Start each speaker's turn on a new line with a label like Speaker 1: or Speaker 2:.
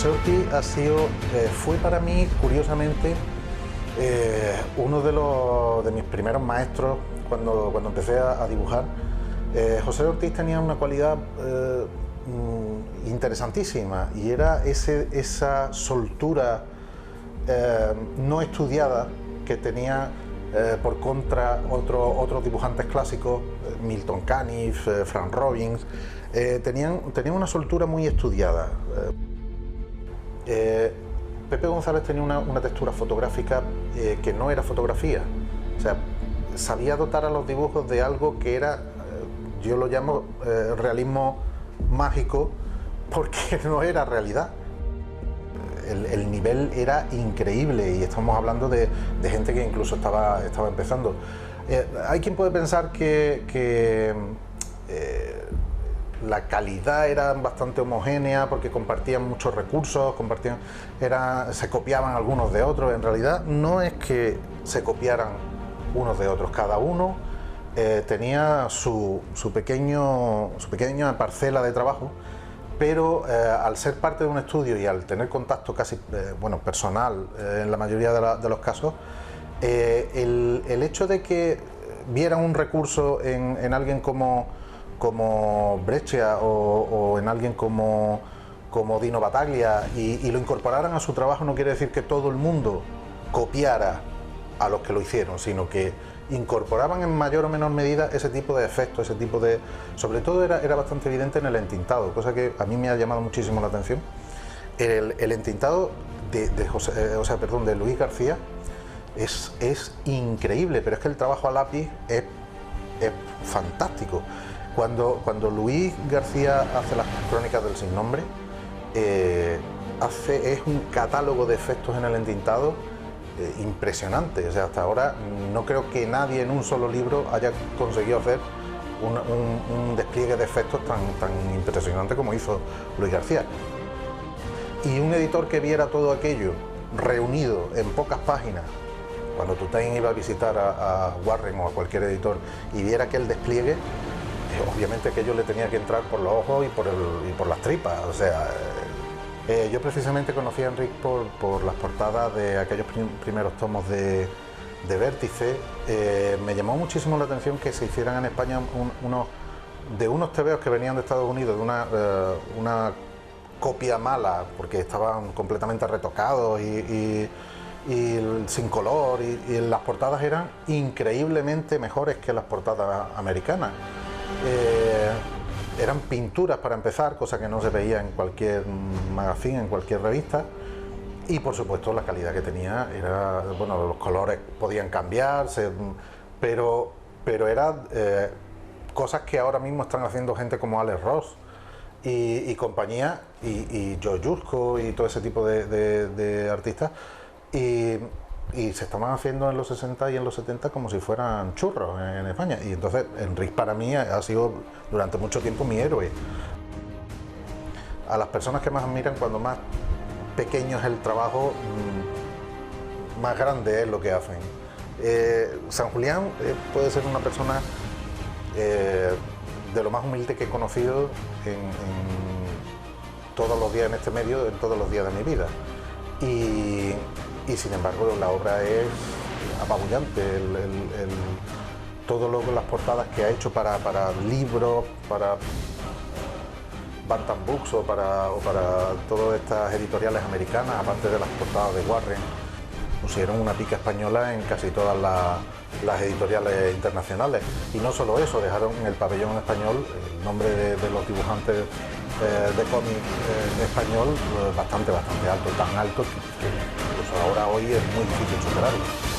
Speaker 1: José Ortiz fue para mí, curiosamente, uno de mis primeros maestros cuando empecé a dibujar. José Ortiz tenía una cualidad interesantísima, y era esa soltura no estudiada que tenía por contra otros dibujantes clásicos, Milton Caniff, Frank Robbins. Tenían una soltura muy estudiada. Pepe González tenía una textura fotográfica que no era fotografía. O sea, sabía dotar a los dibujos de algo que era, yo lo llamo realismo mágico, porque no era realidad. El nivel era increíble, y estamos hablando de gente que incluso estaba empezando. Hay quien puede pensar que la calidad era bastante homogénea porque compartían muchos recursos, se copiaban algunos de otros. En realidad no es que se copiaran unos de otros, cada uno tenía su pequeña parcela de trabajo, pero al ser parte de un estudio y al tener contacto casi personal en la mayoría de los casos, el hecho de que vieran un recurso en alguien como Breccia o en alguien como Dino Battaglia y lo incorporaran a su trabajo, no quiere decir que todo el mundo copiara a los que lo hicieron, sino que incorporaban en mayor o menor medida ese tipo de efectos, sobre todo era bastante evidente en el entintado, cosa que a mí me ha llamado muchísimo la atención. El entintado de Luis García es increíble, pero es que el trabajo a lápiz es fantástico. Cuando Luis García hace las crónicas del sin nombre, es un catálogo de efectos en el entintado impresionante. O sea, hasta ahora no creo que nadie en un solo libro haya conseguido hacer un despliegue de efectos tan impresionante como hizo Luis García. Y un editor que viera todo aquello reunido en pocas páginas, cuando Tutain iba a visitar a Warren o a cualquier editor y viera aquel despliegue, obviamente que ello le tenía que entrar por los ojos y por las tripas. O sea, yo precisamente conocí a Enric por las portadas de aquellos primeros tomos de Vértice. Me llamó muchísimo la atención que se hicieran en España unos tebeos que venían de Estados Unidos, de una copia mala, porque estaban completamente retocados y sin color, y las portadas eran increíblemente mejores que las portadas americanas. Eran pinturas para empezar, cosa que no se veía en cualquier magazine, en cualquier revista, y por supuesto la calidad que tenía era, los colores podían cambiarse, pero eran cosas que ahora mismo están haciendo gente como Alex Ross y compañía, y Joe Yusko y todo ese tipo de artistas, y se estaban haciendo en los 60 y en los 70 como si fueran churros en España. Y entonces Enric para mí ha sido durante mucho tiempo mi héroe. A las personas que más admiran, cuando más pequeño es el trabajo, más grande es lo que hacen. San Julián puede ser una persona de lo más humilde que he conocido en todos los días en este medio, en todos los días de mi vida. Y sin embargo la obra es apabullante. Todo las portadas que ha hecho para libros, para Bantam Books o para todas estas editoriales americanas, aparte de las portadas de Warren, pusieron una pica española en casi todas las editoriales internacionales. Y no solo eso, dejaron en el pabellón español el nombre de los dibujantes de cómic español bastante alto, tan alto que incluso hoy es muy difícil superarlo.